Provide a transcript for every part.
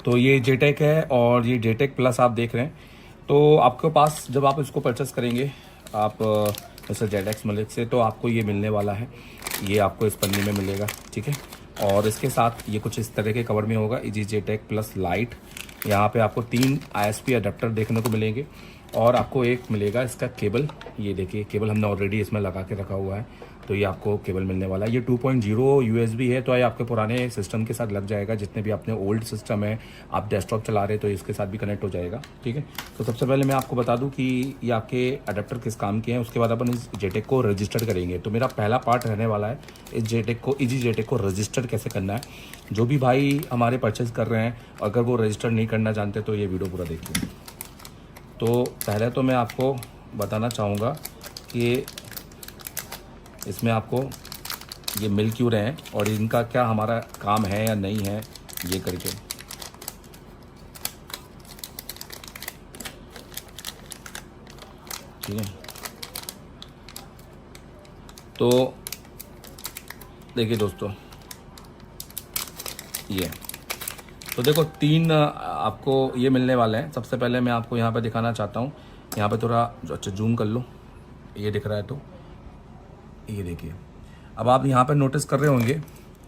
तो ये जेटेक है और ये जेटेक प्लस आप देख रहे हैं। तो आपके पास जब आप इसको परचेस करेंगे आप मिस्टर जेडेक्स मलिक से, तो आपको ये मिलने वाला है, ये आपको इस पन्नी में मिलेगा, ठीक है। और इसके साथ ये कुछ इस तरह के कवर में होगा, इजी जेटेक प्लस लाइट। यहाँ पे आपको 3 ISP अडेप्टर देखने को मिलेंगे और आपको एक मिलेगा इसका केबल। ये देखिए केबल हमने ऑलरेडी इसमें लगा के रखा हुआ है, तो ये आपको केबल मिलने वाला है। ये 2.0 USB है, तो ये आपके पुराने सिस्टम के साथ लग जाएगा, जितने भी अपने ओल्ड सिस्टम है, आप डेस्कटॉप चला रहे हैं तो इसके साथ भी कनेक्ट हो जाएगा, ठीक है। तो सबसे पहले मैं आपको बता दूं कि ये आपके अडेप्टर किस काम के हैं, उसके बाद अपन इस जेटेक को रजिस्टर करेंगे। तो मेरा पहला पार्ट रहने वाला है इस जेटेक को, इजी जेटेक को रजिस्टर कैसे करना है। जो भी भाई हमारे परचेज कर रहे हैं, अगर वो रजिस्टर नहीं करना जानते तो ये वीडियो पूरा देखिए। तो पहले तो मैं आपको बताना चाहूँगा कि इसमें आपको ये मिल क्यों रहे हैं और इनका क्या हमारा काम है या नहीं है, ये करके। ठीक है, तो देखिए दोस्तों, ये तो देखो 3 आपको ये मिलने वाले हैं। सबसे पहले मैं आपको यहाँ पे दिखाना चाहता हूँ, यहाँ पे थोड़ा अच्छा जूम कर लो, ये दिख रहा है, तो ये देखिए। अब आप यहाँ पे नोटिस कर रहे होंगे,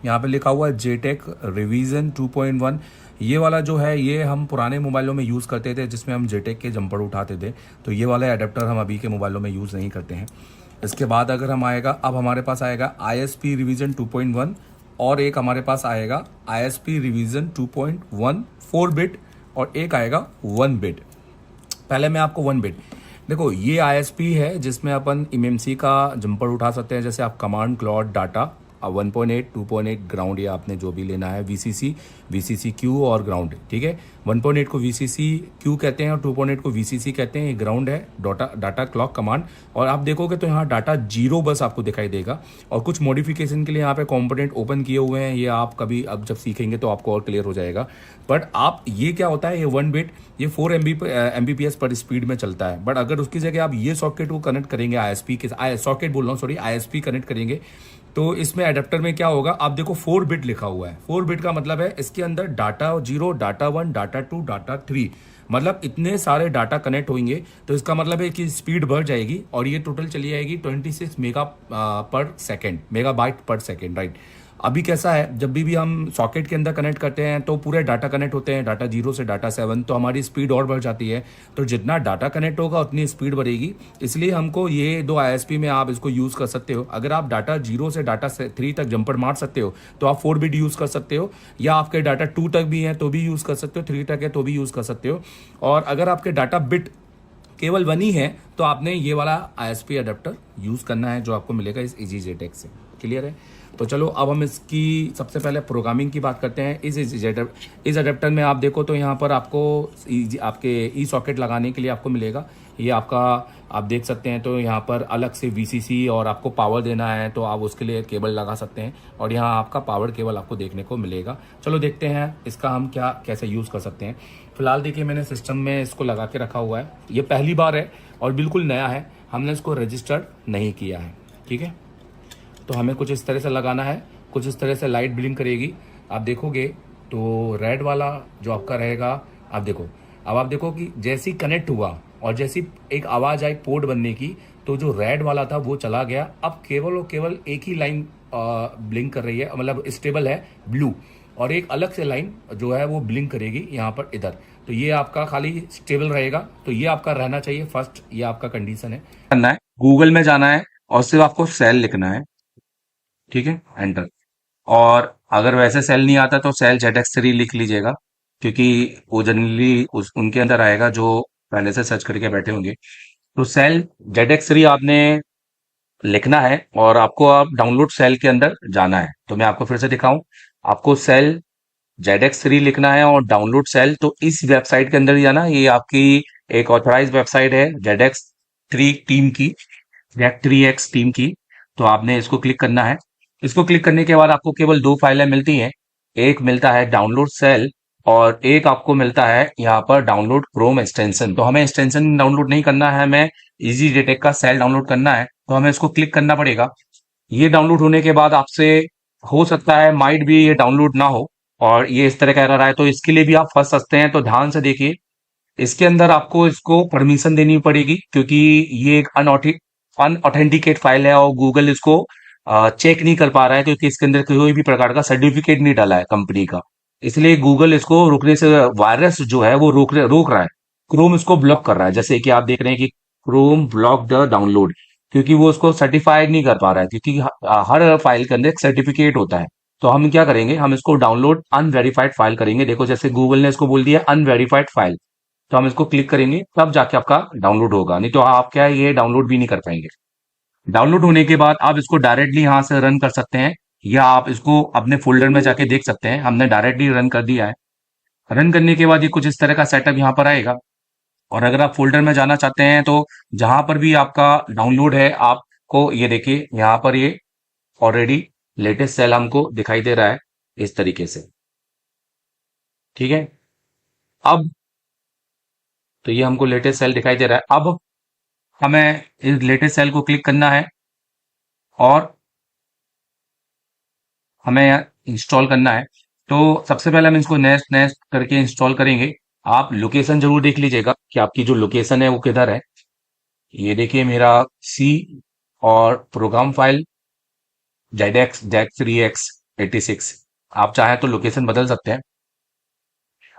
यहाँ पे लिखा हुआ है जेटेक रिवीजन 2.1। ये वाला जो है ये हम पुराने मोबाइलों में यूज़ करते थे, जिसमें हम जेटेक के जंपर उठाते थे। तो ये वाला एडेप्टर हम अभी के मोबाइलों में यूज़ नहीं करते हैं। इसके बाद अगर हम आएगा, अब हमारे पास आएगा ISP रिवीजन 2.1 और एक हमारे पास आएगा ISP रिवीजन 2.1 4 बिट और एक आएगा 1 बिट। पहले मैं आपको 1 बिट देखो, ये ISP है जिसमें अपन MMC का जंपर उठा सकते हैं, जैसे आप कमांड क्लॉड डाटा 1.8 2.8 ग्राउंड, या आपने जो भी लेना है VCC Q और ग्राउंड, ठीक है। 1.8 को VCC Q कहते हैं और 2.8 को VCC कहते हैं। ये ग्राउंड है, डाटा क्लॉक कमांड। और आप देखोगे तो यहाँ डाटा 0 बस आपको दिखाई देगा। और कुछ मॉडिफिकेशन के लिए यहाँ पे कंपोनेंट ओपन किए हुए हैं, ये आप कभी अब जब सीखेंगे तो आपको और क्लियर हो जाएगा। बट आप ये क्या होता है, ये 1 बिट ये 4 Mbps पर स्पीड में चलता है। बट अगर उसकी जगह आप ये सॉकेट को कनेक्ट करेंगे, ISP के सॉकेट बोल रहा हूँ, सॉरी, ISP कनेक्ट करेंगे, तो इसमें एडेप्टर में क्या होगा, आप देखो 4 बिट लिखा हुआ है। 4 बिट का मतलब है इसके अंदर डाटा 0, डाटा 1, डाटा 2, डाटा 3, मतलब इतने सारे डाटा कनेक्ट होंगे। तो इसका मतलब है कि स्पीड बढ़ जाएगी और ये टोटल चली जाएगी 26 मेगाबाइट पर सेकेंड, राइट। अभी कैसा है, जब भी हम सॉकेट के अंदर कनेक्ट करते हैं तो पूरे डाटा कनेक्ट होते हैं, डाटा 0 से डाटा 7, तो हमारी स्पीड और बढ़ जाती है। तो जितना डाटा कनेक्ट होगा उतनी स्पीड बढ़ेगी। इसलिए हमको ये 2 ISP में आप इसको यूज़ कर सकते हो। अगर आप डाटा 0 से डाटा 3 तक जंपर मार सकते हो तो आप 4 बिट यूज़ कर सकते हो, या आपके डाटा 2 तक भी हैं तो भी यूज़ कर सकते हो, 3 तक है तो भी यूज़ कर सकते हो। और अगर आपके डाटा बिट केवल 1 ही है तो आपने ये वाला ISP अडेप्टर यूज़ करना है, जो आपको मिलेगा इस इजी जेटेक से। क्लियर है? तो चलो अब हम इसकी सबसे पहले प्रोग्रामिंग की बात करते हैं। इस अडेप्टर में आप देखो तो यहाँ पर आपको आपके ई सॉकेट लगाने के लिए आपको मिलेगा, ये आपका आप देख सकते हैं। तो यहाँ पर अलग से VCC और आपको पावर देना है तो आप उसके लिए केबल लगा सकते हैं, और यहाँ आपका पावर केबल आपको देखने को मिलेगा। चलो देखते हैं इसका हम कैसे यूज़ कर सकते हैं। फिलहाल देखिए मैंने सिस्टम में इसको लगा के रखा हुआ है, ये पहली बार है और बिल्कुल नया है, हमने इसको रजिस्टर्ड नहीं किया है, ठीक है। तो हमें कुछ इस तरह से लगाना है, कुछ इस तरह से लाइट ब्लिंक करेगी। आप देखोगे तो रेड वाला जो आपका रहेगा, आप देखो, अब आप देखो कि जैसी कनेक्ट हुआ और जैसी एक आवाज़ आई पोर्ट बनने की, तो जो रेड वाला था वो चला गया। अब केवल और केवल एक ही लाइन ब्लिंक कर रही है, मतलब स्टेबल है ब्लू, और एक अलग से लाइन जो है वो ब्लिंक करेगी यहाँ पर इधर। तो ये आपका खाली स्टेबल रहेगा, तो ये आपका रहना चाहिए फर्स्ट, ये आपका कंडीशन है। करना है, गूगल में जाना है और सिर्फ आपको सेल लिखना है, ठीक है, एंटर। और अगर वैसे सेल नहीं आता तो सेल ZX3 लिख लीजिएगा, क्योंकि वो जनरली उनके अंदर आएगा जो पहले से सर्च करके बैठे होंगे। तो सेल ZX3 आपने लिखना है और आपको आप डाउनलोड सेल के अंदर जाना है। तो मैं आपको फिर से दिखाऊं, आपको सेल ZX3 लिखना है और डाउनलोड सेल। तो इस वेबसाइट के अंदर जाना, ये आपकी एक ऑथराइज वेबसाइट है ZX3 टीम की, Z3X टीम की। तो आपने इसको क्लिक करना है। इसको क्लिक करने के बाद आपको केवल 2 फाइलें मिलती हैं, एक मिलता है डाउनलोड सेल और एक आपको मिलता है यहाँ पर डाउनलोड क्रोम एक्सटेंशन। तो हमें एक्सटेंशन डाउनलोड नहीं करना है, हमें इजी जेटेक का सेल डाउनलोड करना है, तो हमें इसको क्लिक करना पड़ेगा। ये डाउनलोड होने के बाद आपसे हो सकता है माइट भी ये डाउनलोड ना हो, और ये इस तरह का एरर आए तो इसके लिए भी आप फंस सकते हैं। तो ध्यान से देखिए, इसके अंदर आपको इसको परमिशन देनी पड़ेगी, क्योंकि ये एक अनऑथेंटिकेट फाइल है और गूगल इसको चेक नहीं कर पा रहा है, क्योंकि इसके अंदर कोई भी प्रकार का सर्टिफिकेट नहीं डाला है कंपनी का। इसलिए गूगल इसको रुकने से, वायरस जो है वो रोक रहा है। क्रोम इसको ब्लॉक कर रहा है, जैसे कि आप देख रहे हैं कि क्रोम ब्लॉक द डाउनलोड, क्योंकि वो उसको सर्टिफाइड नहीं कर पा रहा है, क्योंकि हर फाइल के अंदर एक सर्टिफिकेट होता है। तो हम क्या करेंगे, हम इसको डाउनलोड अनवेरिफाइड फाइल करेंगे। देखो जैसे गूगल ने इसको बोल दिया अनवेरिफाइड फाइल, तो हम इसको क्लिक करेंगे तब जाके आपका डाउनलोड होगा, नहीं तो आप क्या है ये डाउनलोड भी नहीं कर पाएंगे। डाउनलोड होने के बाद आप इसको डायरेक्टली यहाँ से रन कर सकते हैं, या आप इसको अपने फोल्डर में जाके देख सकते हैं। हमने डायरेक्टली रन कर दिया है। रन करने के बाद ये कुछ इस तरह का सेटअप यहाँ पर आएगा। और अगर आप फोल्डर में जाना चाहते हैं तो जहां पर भी आपका डाउनलोड है, आपको ये देखिए यहाँ पर ये ऑलरेडी लेटेस्ट सेल हमको दिखाई दे रहा है इस तरीके से। ठीक है, अब तो ये हमको लेटेस्ट सेल दिखाई दे रहा है। अब हमें इस लेटेस्ट सेल को क्लिक करना है और हमें इंस्टॉल करना है। तो सबसे पहले हम इसको नेक्स्ट नेक्स्ट करके इंस्टॉल करेंगे। आप लोकेशन जरूर देख लीजिएगा कि आपकी जो लोकेशन है वो किधर है। ये देखिए मेरा सी और प्रोग्राम फाइल JAX-3X86। आप चाहें तो लोकेशन बदल सकते हैं।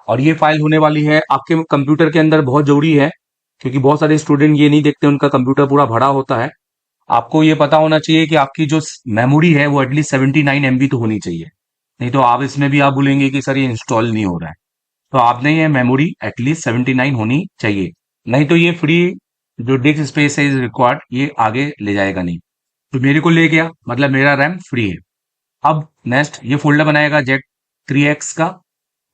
और ये फाइल होने वाली है आपके कंप्यूटर के अंदर, बहुत जरूरी है, क्योंकि बहुत सारे स्टूडेंट ये नहीं देखते, उनका कंप्यूटर पूरा भरा होता है। आपको ये पता होना चाहिए कि आपकी जो मेमोरी है वो एटलीस्ट 79 MB तो होनी चाहिए, नहीं तो आप इसमें भी आप बोलेंगे कि सर ये इंस्टॉल नहीं हो रहा है। तो आपने ये मेमोरी एटलीस्ट 79 होनी चाहिए, नहीं तो ये फ्री जो डिस्क स्पेस है इज रिक्वायर्ड, ये आगे ले जाएगा नहीं। तो मेरे को ले गया, मतलब मेरा रैम फ्री है। अब नेक्स्ट ये फोल्डर बनाएगा JAX-3X का,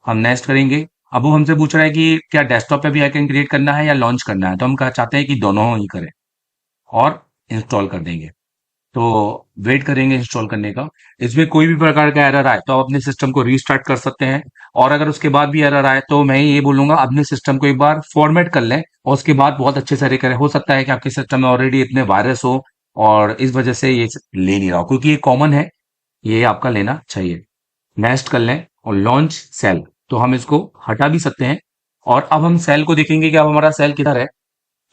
हम नेक्स्ट करेंगे। अब वो हमसे पूछ रहा है कि क्या डेस्कटॉप पे भी आइकन क्रिएट करना है या लॉन्च करना है, तो हम कहा चाहते हैं कि दोनों ही करें और इंस्टॉल कर देंगे। तो वेट करेंगे इंस्टॉल करने का। इसमें कोई भी प्रकार का एरर आए तो आप अपने सिस्टम को रीस्टार्ट कर सकते हैं, और अगर उसके बाद भी एरर आए तो मैं ये बोलूंगा अपने सिस्टम को एक बार फॉर्मेट कर लें और उसके बाद बहुत अच्छे से रिकवर। हो सकता है कि आपके सिस्टम में ऑलरेडी इतने वायरस हो और इस वजह से ये ले नहीं रहा हो, क्योंकि ये कॉमन है, ये आपका लेना चाहिए। नेक्स्ट कर लें और लॉन्च सेल, तो हम इसको हटा भी सकते हैं। और अब हम सेल को देखेंगे कि अब हमारा सेल किधर है।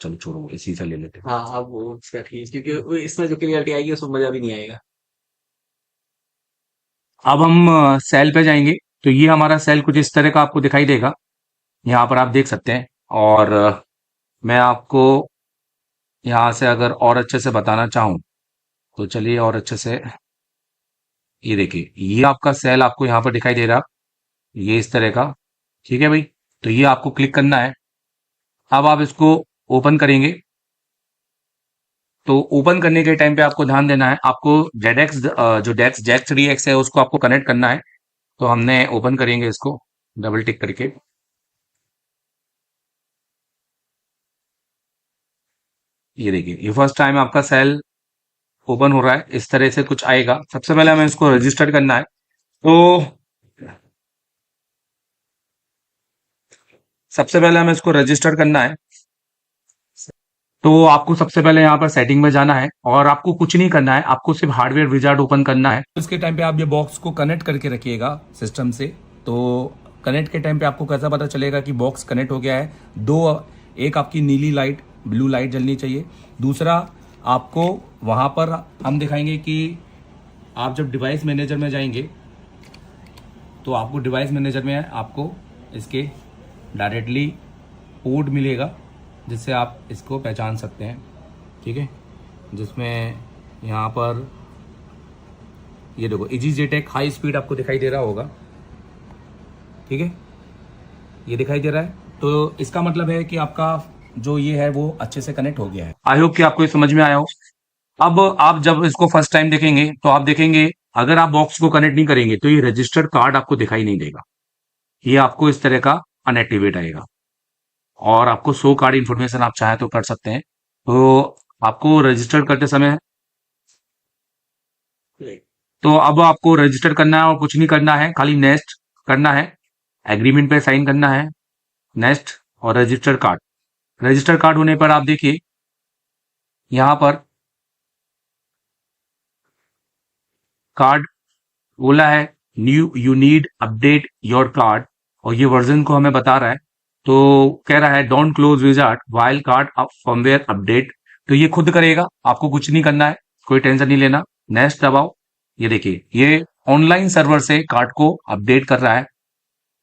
चलो छोड़ो, इसी से ले लेते हैं। हाँ, अब वो उसका ठीक, क्योंकि इसमें जो क्लियरिटी आएगी उसमें मजा भी नहीं आएगा। अब हम सेल पे जाएंगे, तो ये हमारा सेल कुछ इस तरह का आपको दिखाई देगा, यहाँ पर आप देख सकते हैं। और मैं आपको यहाँ से अगर और अच्छे से बताना चाहूँ तो चलिए और अच्छे से, ये देखिए ये आपका सेल आपको यहाँ पर दिखाई दे रहा, ये इस तरह का। ठीक है भाई, तो ये आपको क्लिक करना है। अब आप इसको ओपन करेंगे, तो ओपन करने के टाइम पे आपको ध्यान देना है, आपको जेडेक्स जो डेक्स JAX-3X है उसको आपको कनेक्ट करना है। तो हमने ओपन करेंगे इसको डबल टिक करके। ये देखिए ये फर्स्ट टाइम आपका सेल ओपन हो रहा है, इस तरह से कुछ आएगा। सबसे पहले हमें इसको रजिस्टर करना है। तो सबसे पहले हमें इसको रजिस्टर करना है। तो आपको सबसे पहले यहाँ पर सेटिंग में जाना है और आपको कुछ नहीं करना है, आपको सिर्फ हार्डवेयर विजार्ड ओपन करना है। इसके टाइम पे आप ये बॉक्स को कनेक्ट करके रखिएगा सिस्टम से। तो कनेक्ट के टाइम पे आपको कैसा पता चलेगा कि बॉक्स कनेक्ट हो गया है? दो, एक आपकी नीली लाइट, ब्लू लाइट जलनी चाहिए। दूसरा आपको वहां पर हम दिखाएंगे कि आप जब डिवाइस मैनेजर में जाएंगे तो आपको डिवाइस मैनेजर में आपको इसके डायरेक्टली पोर्ट मिलेगा, जिससे आप इसको पहचान सकते हैं। ठीक है, जिसमें यहाँ पर ये देखो EasyJetec हाई स्पीड आपको दिखाई दे रहा होगा। ठीक है, ये दिखाई दे रहा है, तो इसका मतलब है कि आपका जो ये है वो अच्छे से कनेक्ट हो गया है। आई होप कि आपको ये समझ में आया हो। अब आप जब इसको फर्स्ट टाइम देखेंगे तो आप देखेंगे अगर आप बॉक्स को कनेक्ट नहीं करेंगे तो ये रजिस्टर्ड कार्ड आपको दिखाई नहीं देगा, ये आपको इस तरह का अनएक्टिवेट आएगा। और आपको शो कार्ड इन्फॉर्मेशन आप चाहे तो कर सकते हैं। तो आपको रजिस्टर करते समय, तो अब आपको रजिस्टर करना है और कुछ नहीं करना है, खाली नेक्स्ट करना है, एग्रीमेंट पे साइन करना है, नेक्स्ट और रजिस्टर कार्ड। रजिस्टर कार्ड होने पर आप देखिए यहाँ पर कार्ड बोला है you need update your card, और ये वर्जन को हमें बता रहा है। तो कह रहा है don't close wizard while card firmware update. तो ये खुद करेगा, आपको कुछ नहीं करना है, कोई टेंशन नहीं लेना। नेक्स्ट दबाओ। ये देखिए, ये ऑनलाइन सर्वर से कार्ड को अपडेट कर रहा है।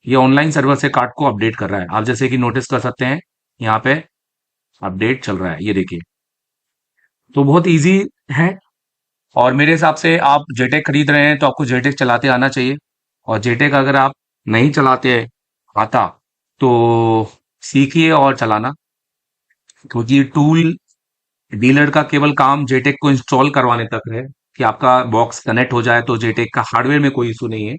ये ऑनलाइन सर्वर से कार्ड को अपडेट कर रहा है। आप जैसे कि नोटिस कर सकते हैं, यहाँ पे अपडेट चल रहा है, ये देखिए। तो बहुत इजी है। और मेरे हिसाब से आप जेटेक खरीद रहे हैं तो आपको जेटेक चलाते आना चाहिए। और जेटेक अगर आप नहीं चलाते आता तो सीखिए और चलाना, क्योंकि टूल डीलर का केवल काम जेटेक को इंस्टॉल करवाने तक है, कि आपका बॉक्स कनेक्ट हो जाए तो जेटेक का हार्डवेयर में कोई इशू नहीं है।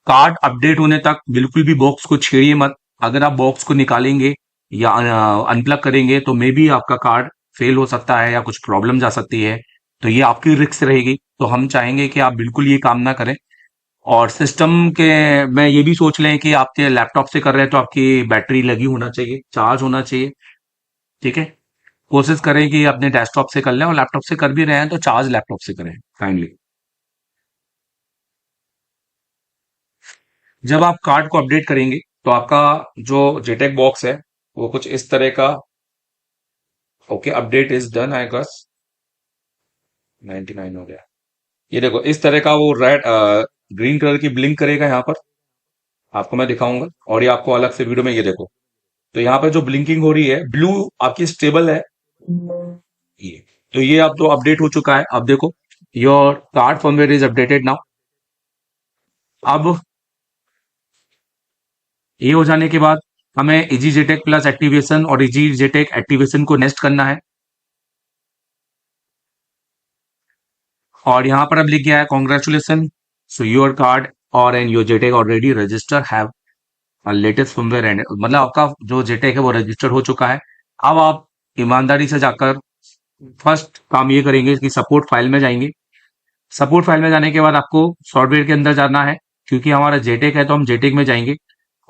कार्ड अपडेट होने तक बिल्कुल भी बॉक्स को छेड़िए मत। अगर आप बॉक्स को निकालेंगे या अनप्लग करेंगे तो मे बी आपका कार्ड फेल हो सकता है या कुछ प्रॉब्लम जा सकती है। तो ये आपकी रिस्क रहेगी। तो हम चाहेंगे कि आप बिल्कुल ये काम ना करें। और सिस्टम के में ये भी सोच लें कि आपके लैपटॉप से कर रहे हैं तो आपकी बैटरी लगी होना चाहिए, चार्ज होना चाहिए। ठीक है, कोशिश करें कि अपने डेस्कटॉप से कर लें, और लैपटॉप से कर भी रहे हैं तो चार्ज लैपटॉप से करें काइंडली। जब आप कार्ड को अपडेट करेंगे तो आपका जो जेटेक बॉक्स है वो कुछ इस तरह का, okay update is done I guess, 99 हो गया। ये देखो इस तरह का वो रेड ग्रीन कलर की ब्लिंक करेगा यहाँ पर, आपको मैं दिखाऊंगा। और ये आपको अलग से वीडियो में, ये देखो, तो यहाँ पे जो ब्लिंकिंग हो रही है ब्लू आपकी स्टेबल है। ये तो ये अब तो अपडेट हो चुका है। अब देखो, your card firmware is updated now. अब ये हो जाने के बाद हमें इजी जेटेक प्लस एक्टिवेशन और इजी जेटेक एक्टिवेशन को नेक्स्ट करना है। और यहाँ पर अब लिख गया है कॉन्ग्रेचुलेसन, सो योर कार्ड और and your JTAG already register have latest firmware and, मतलब आपका जो जेटेक है वो रजिस्टर हो चुका है। अब आप ईमानदारी से जाकर फर्स्ट काम ये करेंगे कि सपोर्ट फाइल में जाएंगे। सपोर्ट फाइल में जाने के बाद आपको सॉफ्टवेयर के अंदर जाना है, क्योंकि हमारा जेटेक है तो हम जेटेक में जाएंगे।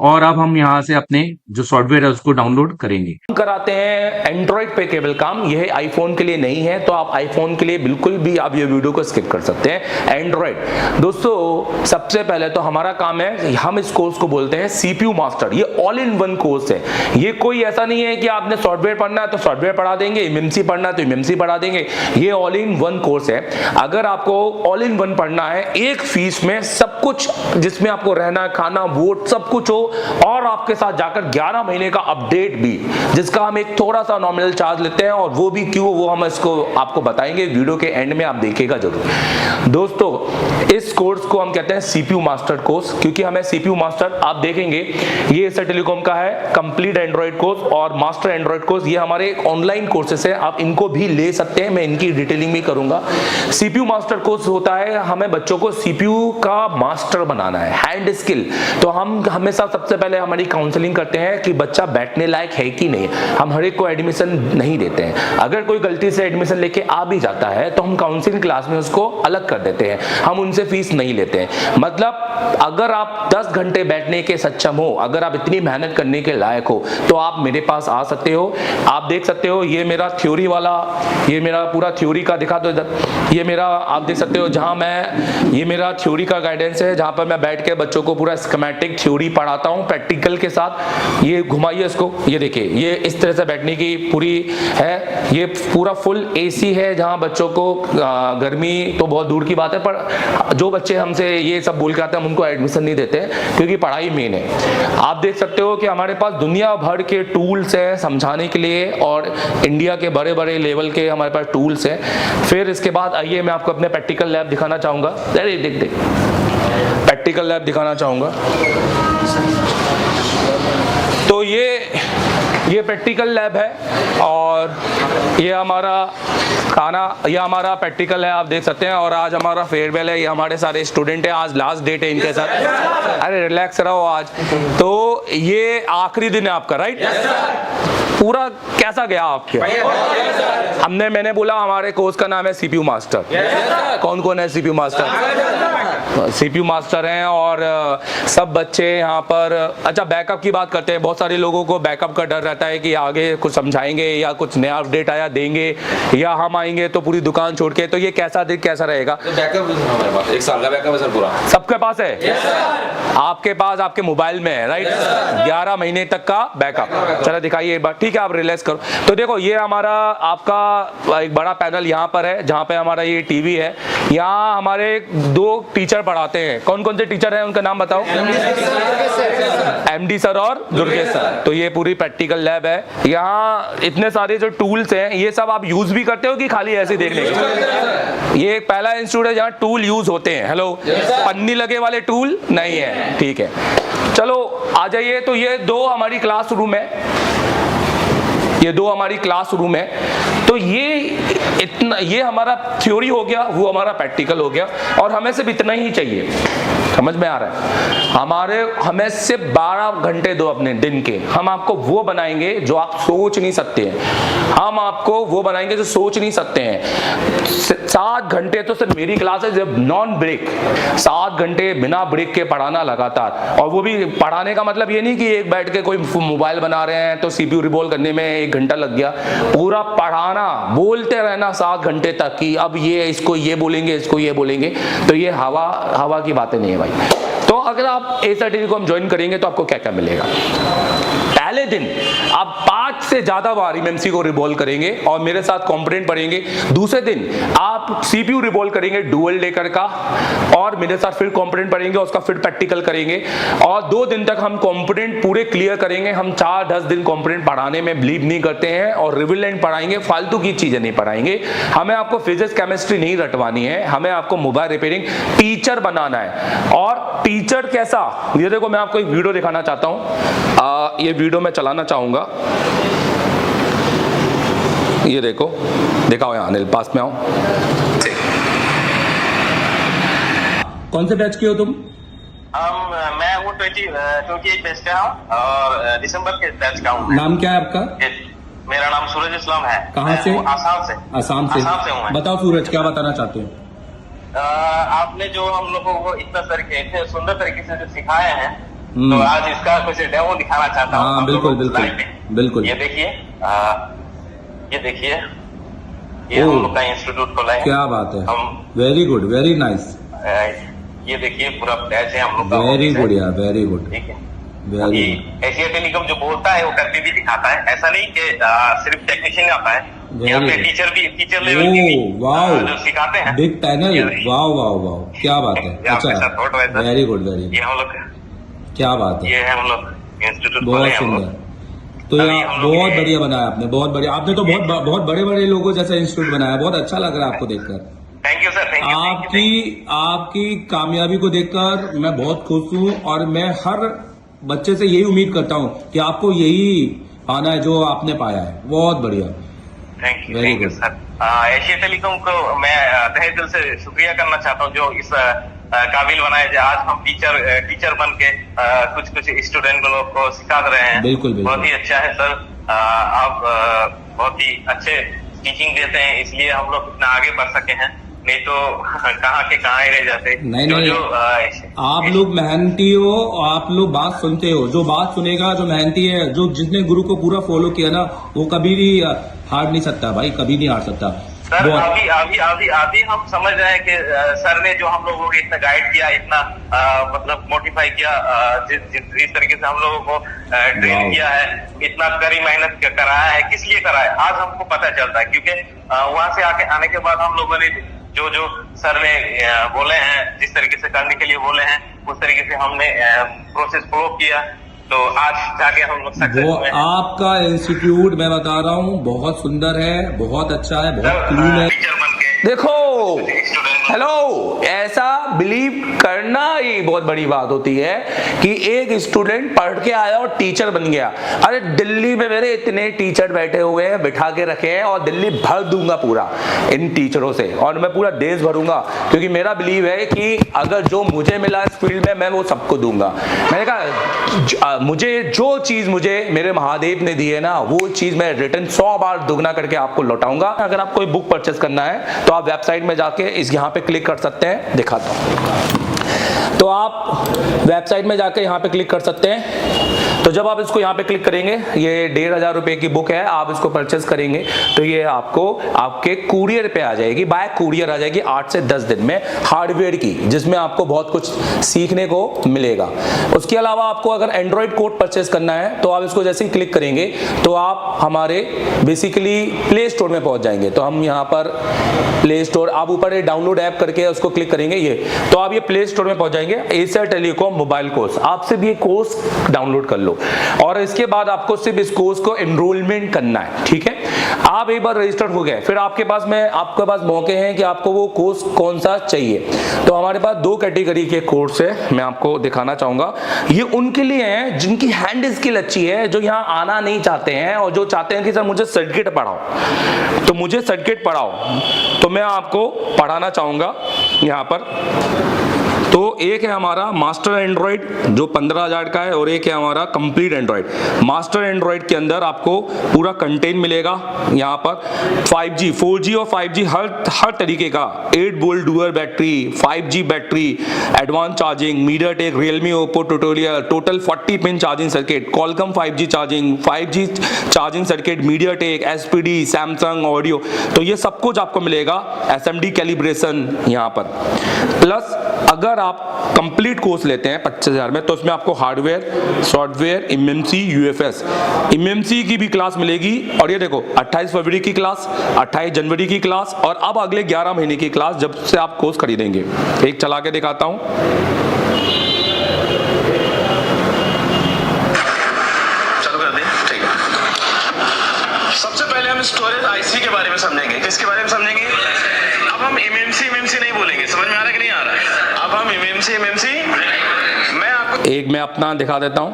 और अब हम यहाँ से अपने जो सॉफ्टवेयर है उसको डाउनलोड करेंगे। हम कराते हैं एंड्रॉइड पे केवल काम, यह आईफोन के लिए नहीं है, तो आप आईफोन के लिए बिल्कुल भी आप ये वीडियो को स्किप कर सकते हैं। एंड्रॉइड दोस्तों, सबसे पहले तो हमारा काम है, हम इस कोर्स को बोलते हैं सीपीयू मास्टर। ये ऑल इन वन कोर्स है। ये कोई ऐसा नहीं है कि आपने सॉफ्टवेयर पढ़ना है तो सॉफ्टवेयर पढ़ा देंगे, एमएमसी पढ़ना है तो एमएमसी पढ़ा देंगे। ये ऑल इन वन कोर्स है। अगर आपको ऑल इन वन पढ़ना है, एक फीस में सब कुछ, जिसमें आपको रहना खाना वोट सब कुछ हो, और आपके साथ जाकर 11 महीने का अपडेट भी, जिसका हम एक थोड़ा सा नॉमिनल चार्ज लेते हैं, और वो भी क्यों, वो हम इसको आपको बताएंगे वीडियो के एंड में, आप देखिएगा जरूर। दोस्तों, इस कोर्स को हम कहते हैं सीपीयू मास्टर कोर्स, क्योंकि हमें सीपीयू मास्टर, आप देखेंगे ये एसर टेलीकॉम का है कंप्लीट एंड्रॉइड कोर्स और मास्टर एंड्रॉइड कोर्स। ये हमारे ऑनलाइन कोर्सेस है, आप इनको भी ले सकते हैं, मैं इनकी डिटेलिंग भी करूंगा। सीपीयू मास्टर कोर्स होता है, हमें बच्चों को सीपीयू का मास्टर बनाना है, हैंड स्किल। तो हम हमेशा सबसे पहले हमारी काउंसलिंग करते हैं कि बच्चा बैठने लायक है कि नहीं। हम हर एक को एडमिशन नहीं देते हैं। अगर कोई गलती से एडमिशन लेके आ भी जाता है तो हम काउंसलिंग क्लास में उसको अलग कर देते हैं, हम उनसे फीस नहीं लेते हैं। मतलब अगर आप 10 घंटे बैठने के सक्षम हो, अगर आप इतनी मेहनत करने के लायक हो, तो आप मेरे पास आ सकते हो। आप देख सकते हो, ये मेरा थ्योरी वाला, ये मेरा पूरा थ्योरी का दिखा दो इधर, ये मेरा आप देख सकते हो, जहां मैं, ये मेरा थ्योरी का गाइडेंस है, जहां पर मैं बैठ के बच्चों को पूरा स्कीमेटिक थ्योरी पढ़ाता हूं प्रैक्टिकल के साथ। ये घुमाइए इसको, ये देखिए, ये इस तरह से बैठने की पूरी है। ये पूरा फुल एसी है, जहां बच्चों को गर्मी तो बहुत दूर की बात है, पर जो बच्चे हमसे ये सब बोल के आते हैं, हम उनको एडमिशन नहीं देते हैं, क्योंकि पढ़ाई मेन है। आप देख सकते हो कि हमारे पास दुनिया भर के टूल्स हैं समझाने के लिए, और इंडिया के बड़े बड़े लेवल के हमारे पास टूल्स हैं। फिर इसके बाद आइए मैं आपको अपने प्रैक्टिकल लैब दिखाना चाहूंगा। अरे देख प्रैक्टिकल लैब दिखाना चाहूंगा। तो ये प्रैक्टिकल लैब है, और ये हमारा खाना, ये हमारा प्रैक्टिकल है, आप देख सकते हैं। और आज हमारा फेयरवेल है, ये हमारे सारे स्टूडेंट हैं, आज लास्ट डेट है इनके साथ। अरे रिलैक्स रहो आज। तो ये आखिरी दिन है आपका, राइट? पूरा कैसा गया आपके? मैंने बोला हमारे कोर्स का नाम है सीपीयू मास्टर। कौन कौन है सीपीयू मास्टर? CPU मास्टर हैं और सब बच्चे यहाँ पर। अच्छा, बैकअप की बात करते हैं। बहुत सारे लोगों को बैकअप का डर रहता है कि आगे कुछ समझाएंगे या कुछ नया अपडेट आया देंगे या हम आएंगे तो पूरी दुकान छोड़ के, तो ये कैसा रहेगा? तो बैकअप हमारे पास 1 साल का बैकअप है सर पूरा। सबके पास है? आपके पास आपके मोबाइल में है, राइट? 11 महीने तक का बैकअप। चलो दिखाइए एक बार, ठीक है, आप रिलैक्स करो। तो देखो, ये हमारा आपका एक बड़ा पैनल यहाँ पर है जहाँ पे हमारा ये टीवी है। यहाँ हमारे 2 टीचर पढ़ाते हैं। कौन कौन से टीचर हैं उनका नाम बताओ? MD सर और दुर्गेश सर। तो ये पूरी प्रैक्टिकल लैब है। यहाँ इतने सारे जो टूल्स हैं ये सब आप यूज भी करते हो कि खाली ऐसे देखने के? ये एक पहला इंस्टीट्यूट है जहाँ टूल यूज होते हैं। हेलो, पन्नी लगे वाले टूल नहीं है, ठीक है। चलो आ जाइए। तो ये 2 हमारी क्लासरूम है, ये 2 हमारी क्लासरूम है। तो ये हमारा थ्योरी हो गया, वो हमारा प्रैक्टिकल हो गया, और हमें सिर्फ इतना ही चाहिए। समझ में आ रहा है? हमें सिर्फ 12 घंटे दो अपने दिन के। हम आपको वो बनाएंगे जो आप सोच नहीं सकते हैं। हम आपको वो बनाएंगे जो सोच नहीं सकते हैं। 7 घंटे तो सिर्फ मेरी क्लास है, जब नॉन ब्रेक 7 घंटे बिना ब्रेक के पढ़ाना लगातार। और वो भी पढ़ाने का मतलब ये नहीं कि एक बैठ के कोई मोबाइल बना रहे हैं तो CPU रिवॉल्व करने में 1 घंटा लग गया। पूरा पढ़ाना, बोलते रहना 7 घंटे तक कि अब ये इसको ये बोलेंगे, इसको ये बोलेंगे। तो ये हवा की बातें नहीं है भाई। तो अगर आप ACET को हम ज्वाइन करेंगे तो आपको क्या क्या मिलेगा? पहले दिन आप 5 से ज्यादा बार MMC को रिवॉल्व करेंगे और मेरे साथ कंपोनेंट पढ़ेंगे। दूसरे दिन आप CPU रिवॉल्व करेंगे डुअल डेकर का, और मेरे साथ फिर कंपोनेंट पढ़ेंगे, उसका फिर प्रैक्टिकल करेंगे। और 2 दिन तक हम कंपोनेंट पूरे क्लियर करेंगे। हम 4-10 दिन कंपोनेंट पढ़ाने में बिलीव नहीं करते हैं और रिविलेंट पढ़ाएंगे, फालतू की चीजें नहीं पढ़ाएंगे। हमें आपको फिजिक्स केमिस्ट्री नहीं रटवानी है, हमें आपको मोबाइल रिपेयरिंग टीचर बनाना है। और टीचर कैसा, ये देखो मैं आपको एक वीडियो दिखाना चाहता हूं। ये वीडियो मैं चलाना चाहूंगा। ये देखो, दिखाओ यहाँ, अनिल पास में आओ। कौन से बैच के हो तुम? मैं वो 28 बैच का हूँ और दिसंबर के बैच का हूँ। नाम क्या है आपका? मेरा नाम सूरज इस्लाम है। कहाँ से? आसाम से। आसाम से हूँ मैं। बताओ सूरज, क्या बताना चाहते हो? आपने जो हम लोगों को इतने सुंदर तरीके से जो सिखाए हैं, तो आज इसका कुछ डेमो दिखाना चाहता हूँ। हाँ, बिल्कुल बिल्कुल बिल्कुल। ये देखिए, ये हम लोग का इंस्टीट्यूट खोला है। क्या बात है, हम वेरी गुड, वेरी नाइस। ये देखिए पूरा बैच है हम लोग का। वेरी गुड यार, वेरी गुड। ठीक है। वेरी एशिया टेलीकॉम जो बोलता है वो करके भी दिखाता है। ऐसा नहीं कि सिर्फ टेक्नीशियन आता है, यहाँ पे टीचर लेवल की भी जो सिखाते हैं। बिग पैनल, वाह वाह वाह, क्या बात है। अच्छा, वेरी गुड, वेरी गुड। ये हम लोग, क्या बात है, ये है हम लोग इंस्टीट्यूट, बहुत सुंदर। तो यार बहुत बढ़िया बनाया आपने, बहुत बढ़िया। आपने तो बहुत बड़े बड़े लोगों जैसा इंस्टीट्यूट बनाया, बहुत अच्छा लग रहा है आपको देखकर। Thank you sir, thank you. आपकी कामयाबी को देखकर मैं बहुत खुश हूँ, और मैं हर बच्चे से यही उम्मीद करता हूँ कि आपको यही पाना है जो आपने पाया है। बहुत बढ़िया, thank you sir. Asia telecom को मैं तहे दिल से शुक्रिया करना चाहता हूँ जो इस काबिल बनाए जो आज हम टीचर बन के कुछ स्टूडेंट लोग को सिखा रहे हैं। बिल्कुल बिल्कुल, बहुत ही अच्छा है सर। आप बहुत ही अच्छे टीचिंग देते हैं, इसलिए हम लोग इतना आगे बढ़ सके हैं, नहीं तो कहाँ के कहाँ ही रह जाते। नहीं, आप लोग मेहनती हो, आप लोग बात सुनते हो। जो बात सुनेगा, जो मेहनती है, जो जिसने गुरु को पूरा फॉलो किया ना, वो कभी भी हार नहीं सकता भाई, कभी नहीं हार सकता। सर अभी हम समझ रहे हैं कि सर ने जो हम लोगों को इतना गाइड किया, इतना मतलब मोटिफाई किया, जिस तरीके से हम लोगों को ट्रेन किया है, इतना कड़ी मेहनत कराया है, किस लिए कराया आज हमको पता चलता है। क्योंकि वहां से आने के बाद हम लोगों ने जो सर ने बोले हैं, जिस तरीके से करने के लिए बोले हैं, उस तरीके से हमने प्रोसेस फॉलो किया, तो आज जाके हम लोग सक्सेस हुए हैं। आपका इंस्टीट्यूट मैं बता रहा हूँ बहुत सुंदर है, बहुत अच्छा है, बहुत क्लीन है। देखो, हेलो, ऐसा बिलीव करना ही बहुत बड़ी बात होती है कि एक स्टूडेंट पढ़ के आया और टीचर बन गया। अरे दिल्ली में मेरे इतने टीचर बैठे हुए हैं, बिठा के रखे हैं, और दिल्ली भर दूंगा पूरा इन टीचरों से, और मैं पूरा देश भरूंगा, क्योंकि मेरा बिलीव है कि अगर जो मुझे मिला इस फील्ड में, मैं वो सबको दूंगा। मैंने कहा मुझे जो चीज मुझे मेरे महादेव ने दी है ना, वो चीज मैं रिटर्न 100 बार दुगना करके आपको लौटाऊंगा। अगर आप कोई बुक परचेस करना है तो आप वेबसाइट में जाके इस यहाँ पे क्लिक कर सकते हैं, दिखाता हूँ। तो आप वेबसाइट में जाकर यहाँ पे क्लिक कर सकते हैं। तो जब आप इसको यहाँ पे क्लिक करेंगे, ये 1500 रुपए की बुक है, आप इसको परचेस करेंगे तो ये आपको आपके कुरियर पे आ जाएगी, बाय कुरियर आ जाएगी 8 से 10 दिन में, हार्डवेयर की, जिसमें आपको बहुत कुछ सीखने को मिलेगा। उसके अलावा आपको अगर एंड्रॉइड कोड परचेस करना है तो आप इसको जैसे ही क्लिक करेंगे तो आप हमारे बेसिकली प्ले स्टोर में पहुंच जाएंगे। तो हम यहाँ पर प्ले स्टोर, आप ऊपर डाउनलोड ऐप करके उसको क्लिक करेंगे, ये तो आप ये प्ले स्टोर में पहुंच जाएंगे। एशिया टेलीकॉम मोबाइल कोर्स, आप सिर्फ ये कोर्स डाउनलोड कर लो और इसके बाद आपको सिर्फ इस कोर्स को एनरोलमेंट करना है, ठीक है। आप एक बार रजिस्टर्ड हो गए, फिर आपके पास मौके हैं कि आपको वो कोर्स कौन सा चाहिए। तो हमारे पास 2 कैटेगरी के कोर्स है, मैं आपको दिखाना चाहूंगा। ये उनके लिए हैं जिनकी हैंड स्किल अच्छी है, जो यहाँ आना नहीं चाहते हैं और जो चाहते हैं कि सर मुझे सर्किट पढ़ाओ, तो मुझे सर्किट पढ़ाओ, तो मैं आपको पढ़ाना चाहूंगा यहाँ पर। तो एक है हमारा मास्टर एंड्रॉइड जो 15,000 का है और एक है हमारा कंप्लीट एंड्रॉइड। मास्टर एंड्रॉइड के अंदर आपको पूरा कंटेंट मिलेगा यहाँ पर, 5G 4G और 5G हर तरीके का, 8 volt dual battery, 5G battery, advance charging, MediaTek, Realme, Oppo tutorial, total 40 pin charging circuit, Qualcomm 5G charging, 5G charging circuit, MediaTek, SPD, Samsung audio, तो ये सब कुछ आपको मिलेगा। SMD कैलिब्रेशन यहाँ पर, प्लस अगर आप कंप्लीट कोर्स लेते हैं 25,000 में तो उसमें आपको hardware, software, MMC, UFS, MMC की भी क्लास मिलेगी। और ये देखो 28 फरवरी की क्लास, 28 जनवरी की क्लास और अब अगले 11 महीने की क्लास जब से आप कोर्स खरीदेंगे। एक चला के दिखाता हूं। चलो कर दे, ठीक है। सबसे पहले हम स्टोरेज IC के बारे में समझेंगे। किसके बारे में समझेंगे? अब हम MMC नहीं बोलेंगे, समझ में आ रहा है कि नहीं आ रहा है? अब हम MMC मैं आपको मैं अपना दिखा देता हूं।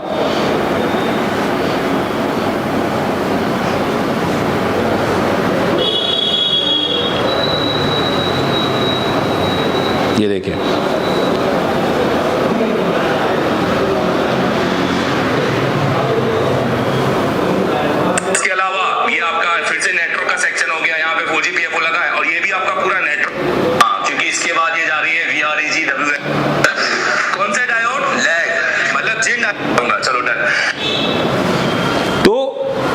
ये देखिए, इसके अलावा ये आपका फिर से नेटवर्क का सेक्शन हो गया। यहाँ पे 4G PFO लगा है और ये भी आपका पूरा नेटवर्क, क्योंकि इसके बाद ये जा रही है VREG कौन से डायोड, लैग मतलब जिन डायोड। चलो डन। तो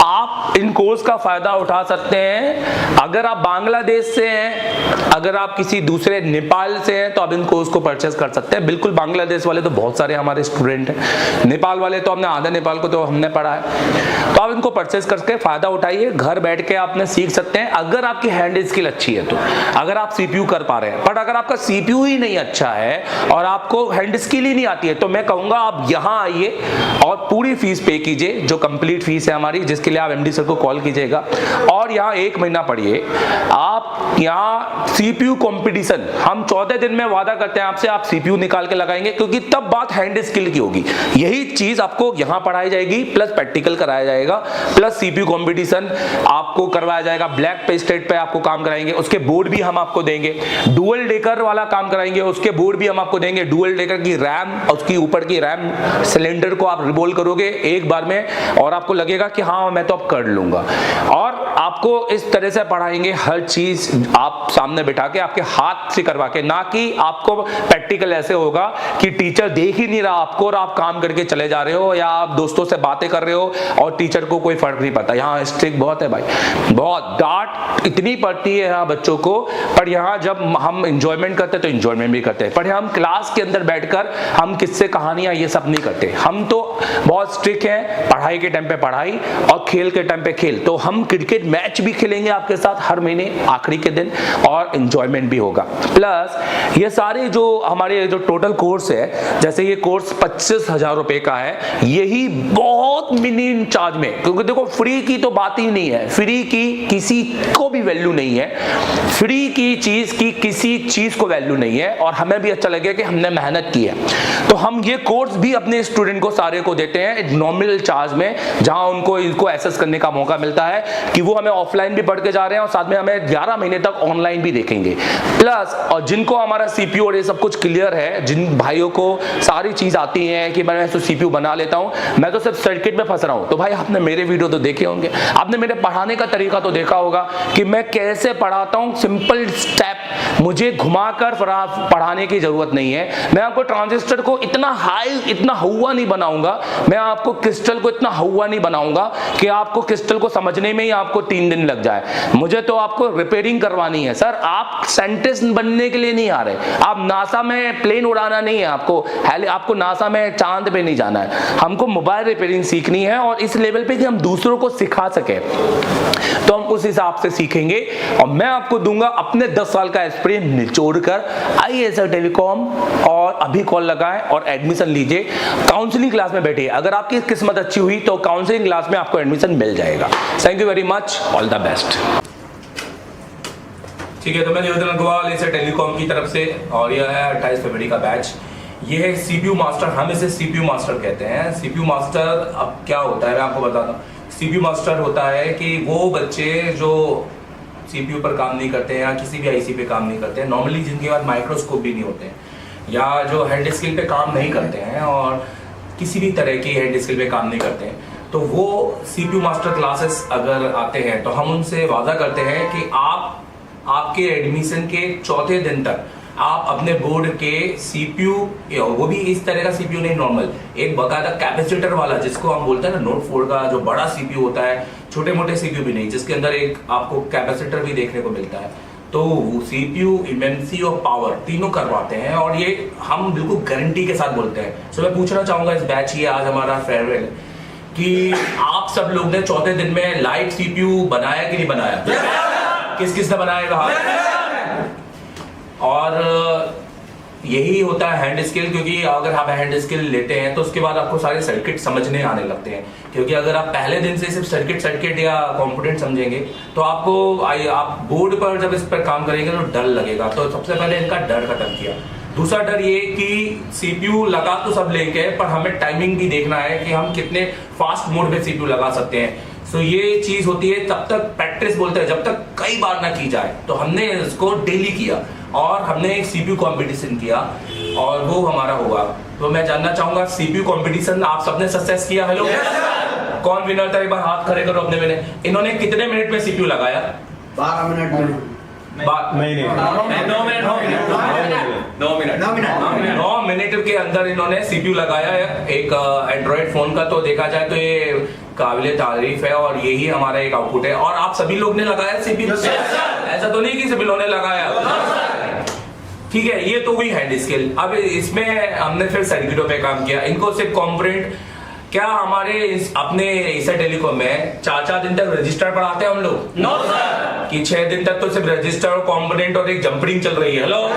आप इन कोर्स का फायदा उठा सकते हैं। अगर आप बांग्लादेश से हैं, अगर आप किसी दूसरे नेपाल से हैं तो आप इन कोर्स को परचेस कर सकते हैं। बिल्कुल, बांग्लादेश वाले तो बहुत सारे हमारे स्टूडेंट हैं, नेपाल वाले तो हमने आधा नेपाल को तो हमने पढ़ा है। तो आप इनको परचेस करके फायदा उठाइए, घर बैठ के आपने सीख सकते हैं अगर आपकी हैंड स्किल अच्छी है तो, अगर आप CPU कर पा रहे हैं। बट अगर आपका CPU ही नहीं अच्छा है और आपको हैंड स्किल ही नहीं आती है तो मैं कहूंगा आप यहाँ आइए और पूरी फीस पे कीजिए, जो कंप्लीट फीस है हमारी, जिसके लिए आप MD सर को कॉल कीजिएगा और यहाँ 1 महीना पढ़िए। आप यहाँ CPU कंपटीशन, हम 14 दिन में वादा करते हैं आपसे, आप CPU निकाल के लगाएंगे, क्योंकि तब बात हैंड स्किल की होगी। यही चीज आपको यहाँ पढ़ाई जाएगी, प्लस प्रैक्टिकल कराया जाएगा, प्लस CPU कंपटीशन आपको करवाया जाएगा। ब्लैक पे स्टेट पे आपको काम कराएंगे, उसके बोर्ड भी हम आपको देंगे। डुअल डेकर वाला काम कराएंगे, उसके बोर्ड भी हम आपको देंगे। डुअल डेकर की रैम, उसकी ऊपर की रैम सिलेंडर को आप रिवॉल्व करोगे एक बार में और आपको लगेगा कि हाँ मैं तो अब कर लूंगा। और आपको इस तरह से पढ़ाएंगे, हर चीज आप सामने बिठा के, आपके हाथ से करवा के, ना कि आपको प्रैक्टिकल ऐसे होगा कि टीचर देख ही नहीं रहा आपको और आप काम करके चले जा रहे हो, या आप दोस्तों से बातें कर रहे हो और टीचर को कोई फर्क नहीं पड़ता। यहाँ स्ट्रिक्ट बहुत है भाई, बहुत डांट इतनी पड़ती है यहाँ बच्चों को। पर यहाँ जब हम इंजॉयमेंट करते हैं तो इंजॉयमेंट भी करते हैं, पर हम क्लास के अंदर बैठकर हम किससे कहानियां ये सब नहीं करते। हम तो बहुत स्ट्रिक्ट हैं, पढ़ाई के टाइम पे पढ़ाई और खेल के टाइम पे खेल। तो हम क्रिकेट मैच भी खेलेंगे आपके साथ हर महीने आखिरी के दिन और एंजॉयमेंट भी होगा। प्लस ये सारे जो हमारे जो टोटल कोर्स है, जैसे ये कोर्स 25,000 रुपए का है, यही बहुत मिनिमम चार्ज में, क्योंकि देखो फ्री की तो बात ही नहीं है, फ्री की किसी को भी वैल्यू नहीं है, फ्री की चीज की किसी चीज को वैल्यू नहीं है। और हमें भी अच्छा लगे कि हमने मेहनत की है, तो हम ये कोर्स भी अपने स्टूडेंट को सारे को देते हैं नॉमिनल चार्ज में, जहां उनको इनको एसेस करने का मौका मिलता चलता है कि वो हमें ऑफलाइन भी पढ़ के जा रहे हैं और साथ में हमें 11 महीने तक ऑनलाइन भी देखेंगे। प्लस और जिनको हमारा सीपीयू और ये सब कुछ क्लियर है, जिन भाइयों को सारी चीज आती है कि मैं तो सीपीयू बना लेता हूं, मैं तो सिर्फ सर्किट में फंस रहा हूं, तो भाई आपने मेरे वीडियो तो देखे होंगे, आपने मेरे पढ़ाने का तरीका तो देखा होगा कि मैं कैसे पढ़ाता हूं। सिंपल स्टेप, मुझे घुमाकर पढ़ाने की जरूरत नहीं है। मैं आपको ट्रांजिस्टर को इतना हाई, इतना हुआ नहीं बनाऊंगा, मैं आपको क्रिस्टल को इतना हुआ नहीं बनाऊंगा कि आपको क्रिस्टल को समझने में ही आपको 3 दिन लग जाए। मुझे तो आपको रिपेयरिंग करवानी है सर। आप साइंटिस्ट बनने के लिए नहीं आ रहे, आप नासा में प्लेन उड़ाना नहीं है, आपको नासा में चांद पे नहीं जाना है। हमको मोबाइल रिपेयरिंग सीखनी है और इस लेवल पे कि हम दूसरों को सिखा सके, तो हम उस हिसाब से सीखेंगे। और मैं आपको दूंगा अपने 10 साल का एक्सपीरियंस निचोड़ कर। आइए एसआर टेलीकॉम और अभी कॉल लगाएं और एडमिशन लीजिए। काउंसलिंग क्लास में बैठिए, अगर आपकी किस्मत अच्छी हुई तो काउंसलिंग क्लास में आपको एडमिशन मिल जाएगा। Thank you very much, all the best. ठीक है, तो मैं देवदत्त अग्रवाल एसआर टेलीकॉम की तरफ से, और यह है 28 फरवरी का बैच। ये है सीपीयू मास्टर, हम इसे सीपीयू मास्टर कहते हैं। सीपीयू मास्टर अब क्या होता है मैं आपको बताता हूँ। सीपीयू मास्टर होता है कि वो बच्चे जो सीपीयू पर काम नहीं करते हैं या किसी भी आईसी पे काम नहीं करते हैं, नॉर्मली जिनके पास माइक्रोस्कोप भी नहीं होते हैं, या जो हैंड स्किल पे काम नहीं करते हैं और किसी भी तरह की हैंड स्किल पे काम नहीं करते हैं, तो वो सीपीयू मास्टर क्लासेस अगर आते हैं तो हम उनसे वादा करते हैं कि आपके एडमिशन के 4थे दिन तक आप अपने बोर्ड के सीपीयू, वो भी इस तरह का सीपीयू नहीं, नॉर्मल एक बकायदा कैपेसिटर वाला, जिसको हम बोलते हैं ना नोट 4 का जो बड़ा सीपीयू होता है, छोटे मोटे सीपीयू भी नहीं, जिसके अंदर एक आपको कैपेसिटर भी देखने को मिलता है, तो सीपीयू, इमेंसी और पावर तीनों करवाते हैं। और ये हम बिल्कुल गारंटी के साथ बोलते हैं। सो मैं पूछना चाहूंगा इस बैच की, आज हमारा फेयरवेल, कि आप सब लोग ने 4थे दिन में लाइट सीपीयू बनाया कि नहीं बनाया? किस किस ने बनाया? और यही होता है हैंड स्किल, क्योंकि अगर आप हैंड स्किल लेते हैं तो उसके बाद आपको सारे सर्किट समझने आने लगते हैं। क्योंकि अगर आप पहले दिन से सिर्फ सर्किट या कंपोनेंट समझेंगे तो आप बोर्ड पर जब इस पर काम करेंगे तो डर लगेगा। तो सबसे पहले इनका डर खत्म किया। दूसरा डर ये कि सीपीयू लगा तो सब लेंगे, पर हमें टाइमिंग भी देखना है कि हम कितने फास्ट मोड पे सीपीयू लगा सकते हैं। सो ये चीज होती है, तब तक प्रैक्टिस बोलते हैं, जब तक कई बार ना की जाए। तो हमने इसको डेली किया और हमने एक सीपीयू कंपटीशन किया और वो हमारा हुआ। तो मैं जानना चाहूंगा, सीपीयू कंपटीशन आप सबने सक्सेस किया? हेलो, कौन विनर था? एक बार हाथ खड़े करो अपने में। इन्होंने कितने मिनट में सीपीयू लगाया? 12 मिनट में। 9 मिनट के अंदर इन्होंने सीपीयू लगाया है एक एंड्रॉइड फोन का। तो देखा जाए तो ये काबिले तारीफ है और यही हमारा एक आउटपुट है। और आप सभी लोग ने लगाया सीपीयू? ऐसा तो नहीं कि सभी लोगों ने लगाया। ठीक है, ये तो हुई हैंड स्किल। अब इसमें हमने फिर सर्किटों पे काम किया। इनको सिर्फ कॉम्पोनेंट, क्या हमारे अपने एसआर टेलीकॉम में 4 दिन तक रजिस्टर पढ़ाते हैं हम लोग? No sir. कि 6 दिन तक तो सिर्फ रजिस्टर और कॉम्पोनेंट और एक जंपरिंग चल रही है? हेलो,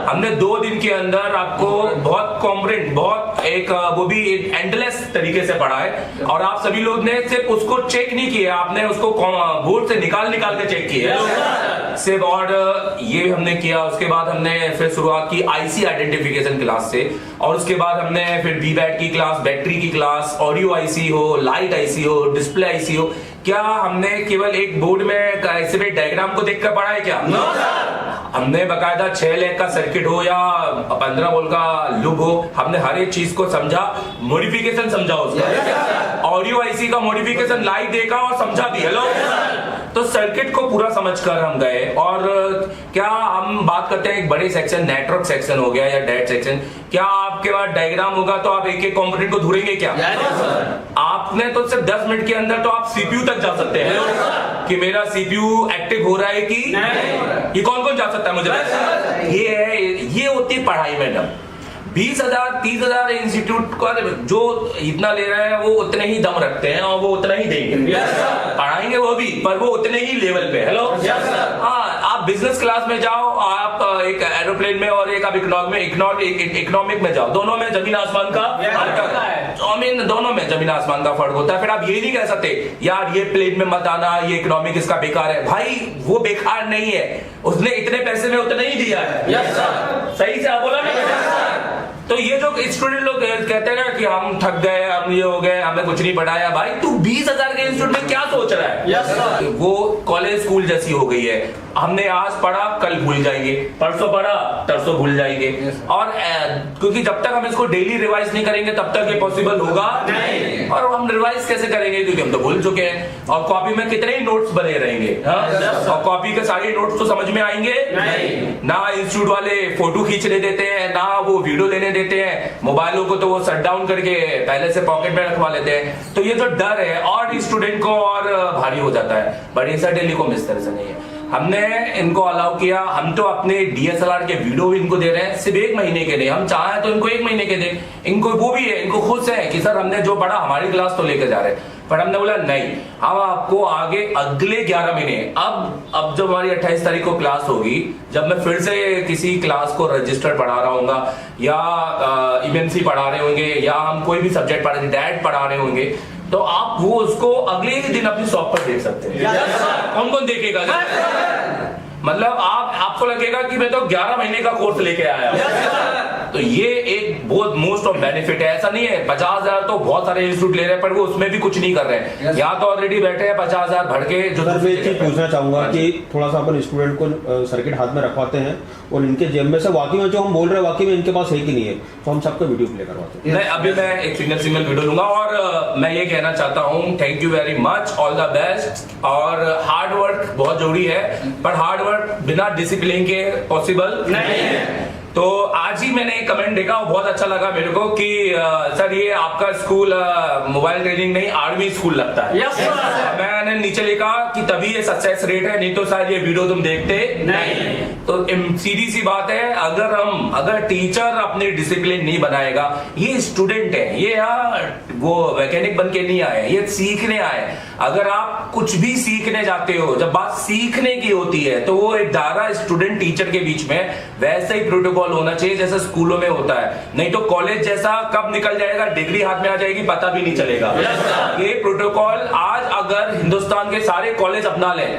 हमने 2 दिन के अंदर आपको बहुत कॉम्पोनेंट, बहुत एक वो भी एंडलेस तरीके से पढ़ा है। और आप सभी लोग ने सिर्फ उसको चेक नहीं किया, आपने उसको बोर्ड से निकाल के चेक किया सिर्फ। और ये हमने किया। उसके बाद हमने फिर शुरुआत की आईसी आइडेंटिफिकेशन क्लास से, और उसके बाद हमने फिर वीबैट की क्लास, बैटरी की क्लास, ऑडियो आईसी हो, लाइट आईसी हो, डिस्प्ले आईसी हो। क्या हमने केवल एक बोर्ड में ऐसे भी डायग्राम को देखकर पढ़ा है क्या? No sir. हमने बकायदा 6 लेग का सर्किट हो या 15 वोल्ट का लूप हो, हमने हर एक चीज को समझा, मॉडिफिकेशन समझा उसका, ऑडियो आईसी का मॉडिफिकेशन लाइव देखा और समझा भी। हेलो, तो सर्किट को पूरा समझकर हम गए। और क्या हम बात करते हैं एक बड़े सेक्शन, नेटवर्क सेक्शन हो गया या डेट सेक्शन, क्या आपके पास डायग्राम होगा तो आप एक एक कंपोनेंट को ढूंढेंगे क्या? आपने तो सिर्फ 10 मिनट के अंदर तो आप सीपीयू तक जा सकते हैं कि मेरा सीपीयू एक्टिव हो रहा है कि नहीं। ये कौन कौन जा सकता है मुझे? ये होती है पढ़ाई मैडम। 20,000 30,000 इंस्टीट्यूट का जो इतना ले रहे हैं वो उतने ही दम रखते हैं और वो उतना ही देंगे। पढ़ाएंगे वो भी, पर वो उतने ही लेवल पे। हेलो, हाँ, आप बिजनेस क्लास में जाओ, आप एक एरोप्लेन में और एक आप इकोनॉमिक में जाओ, दोनों में जमीन आसमान का फर्क है। दोनों में जमीन आसमान का फर्क होता है। फिर आप ये नहीं कह सकते यार ये प्लेन में मत आना, ये इकोनॉमिक इसका बेकार है। भाई वो बेकार नहीं है, उसने इतने पैसे में उतना ही दिया है। सही से आप बोला ना। तो ये जो स्टूडेंट लोग कहते हैं ना कि हम थक गए, हम ये हो गए, हमें कुछ नहीं पढ़ाया, भाई तू 20,000 के इंस्टीट्यूट में क्या सोच रहा है? yes, वो कॉलेज स्कूल जैसी हो गई है। हमने आज पढ़ा कल भूल जाएंगे, परसों पढ़ा तरसों भूल जाएंगे। और क्योंकि जब तक हम इसको डेली रिवाइज नहीं करेंगे तब तक ये पॉसिबल होगा नहीं। और हम रिवाइज कैसे करेंगे, क्योंकि हम तो भूल चुके हैं। और कॉपी में कितने ही नोट्स बने रहेंगे, और कॉपी के सारे नोट्स तो समझ में आएंगे नहीं। ना इंस्टीट्यूट वाले फोटो खींचने देते हैं, ना वो वीडियो लेने देते हैं। मोबाइलों को तो वो शट डाउन करके पहले से पॉकेट में रखवा लेते हैं। तो ये जो डर है और स्टूडेंट को और भारी हो जाता है, बट ऐसा टेलीकॉम इस तरह से नहीं है। हमने इनको अलाउ किया, हम तो अपने DSLR के वीडियो भी इनको दे रहे हैं, सिर्फ 1 महीने के नहीं, हम चाहें तो इनको 1 महीने के दें। इनको वो भी है, इनको खुश है कि सर हमने जो पढ़ा हमारी क्लास तो लेके जा रहे हैं। पर हमने बोला नहीं, हम आपको आगे अगले 11 महीने, अब जब हमारी 28 तारीख को क्लास होगी, जब मैं फिर से किसी क्लास को रजिस्टर पढ़ा रहा हूँ या इमेंसी पढ़ा रहे होंगे या हम कोई भी सब्जेक्ट पढ़ा रहे, डैट पढ़ा रहे होंगे, तो आप वो उसको अगले ही दिन अपनी शॉप पर देख सकते हैं। कौन कौन देखेगा? मतलब आपको लगेगा कि मैं तो 11 महीने का कोर्स लेके आया हूं। तो ये एक बहुत मोस्ट ऑफ बेनिफिट है। ऐसा नहीं है 50,000 तो बहुत सारे इंस्टीट्यूट ले रहे हैं, पर वो उसमें भी कुछ नहीं कर रहे हैं। यहाँ तो ऑलरेडी बैठे हैं 50,000 भर के। जो सर मैं एक चीज पूछना चाहूंगा कि थोड़ा सा अपन स्टूडेंट को सर्किट हाथ में रखवाते हैं और इनके जेब में से वाकई में जो हम बोल रहे हैं वाकई में इनके पास है कि नहीं है, तो हम सबको वीडियो प्ले करवाते हैं। नहीं, अभी मैं एक सिंगल वीडियो लूंगा और मैं ये कहना चाहता हूँ, thank you very much, all the best. और हार्ड वर्क बहुत जरूरी है, पर हार्ड वर्क बिना डिसिप्लिन के पॉसिबल नहीं है। तो आज ही मैंने एक कमेंट देखा, बहुत अच्छा लगा मेरे को कि सर ये आपका स्कूल मोबाइल ट्रेनिंग नहीं आर्मी स्कूल लगता है। yes, मैंने नीचे लिखा कि तभी ये सक्सेस रेट है, नहीं तो शायद ये वीडियो तुम देखते नहीं। तो सीधी सी बात है, अगर टीचर अपनी डिसिप्लिन नहीं बनाएगा, ये स्टूडेंट है, ये वो मैकेनिक बन के नहीं आए, ये सीखने आए। अगर आप कुछ भी सीखने जाते हो, जब बात सीखने की होती है तो वो एक दायरा स्टूडेंट टीचर के बीच में वैसे ही प्रोटोकॉल होना चाहिए जैसे स्कूलों में होता है। नहीं तो कॉलेज जैसा कब निकल जाएगा, डिग्री हाथ में आ जाएगी, पता भी नहीं चलेगा। ये प्रोटोकॉल आज अगर हिंदुस्तान के सारे कॉलेज अपना लें,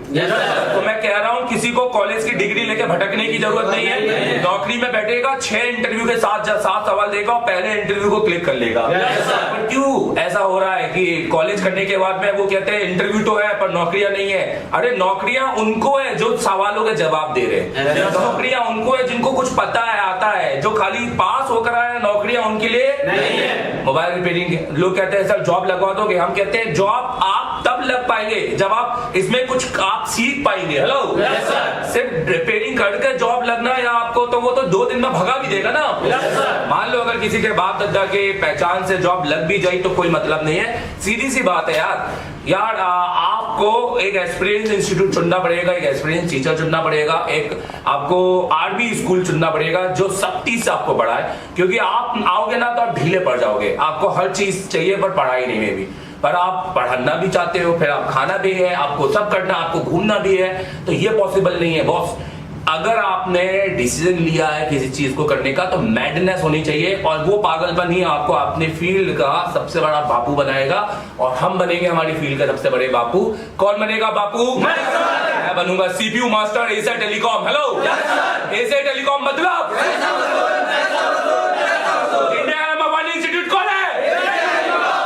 तो मैं कह रहा हूं किसी को कॉलेज की डिग्री लेके भटकने की जरूरत नहीं है। नौकरी में बैठेगा, 6 इंटरव्यू के साथ 7 सवाल देगा और पहले इंटरव्यू को क्लिक कर लेगा। पर क्यों ऐसा हो रहा है कि कॉलेज करने के बाद में वो कहते हैं इंटरव्यू तो है पर नौकरियां नहीं है। अरे नौकरियां उनको है जो सवालों के जवाब दे रहे हैं, नौकरियां उनको है जिनको कुछ पता है, आता है। जो खाली पास होकर आए, नौकरियां उनके लिए नहीं है। मोबाइल रिपेयरिंग लोग कहते हैं सर जॉब लगवा दोगे, हम कहते हैं जॉब आप तब लग पाएंगे जब आप इसमें कुछ आप सीख पाएंगे। हेलो, सिर्फ रिपेयरिंग करके जॉब लगना या आपको, तो वो तो 2 दिन में भगा भी देगा ना। मान लो अगर किसी के बाप दादा के पहचान से जॉब लग भी जाए तो कोई मतलब नहीं है। सीधी सी बात है यार, आपको एक एक्सपीरियंस इंस्टीट्यूट चुनना पड़ेगा, एक एक्सपीरियंस टीचर चुनना पड़ेगा, एक आपको आर्मी स्कूल चुनना पड़ेगा जो सख्ती से आपको पढ़ाए। क्योंकि आप आओगे ना तो आप ढीले पड़ जाओगे। आपको हर चीज चाहिए पर पढ़ाई नहीं में भी, पर आप पढ़ना भी चाहते हो, फिर आप खाना भी है, आपको सब करना, आपको घूमना भी है, तो ये पॉसिबल नहीं है बॉस। अगर आपने डिसीजन लिया है किसी चीज को करने का तो मैडनेस होनी चाहिए, और वो पागलपन ही आपको अपने फील्ड का सबसे बड़ा बापू बनाएगा। और हम बनेंगे हमारी फील्ड का सबसे बड़े बापू। कौन बनेगा बापू? मैं बनूंगा CPU master Asia telecom. Hello, Asia telecom मतलब इंडिया का नंबर 1 इंस्टीट्यूट कौन है?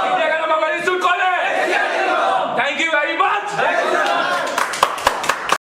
इंडिया का नंबर 1 इंस्टीट्यूट कौन है? Thank you.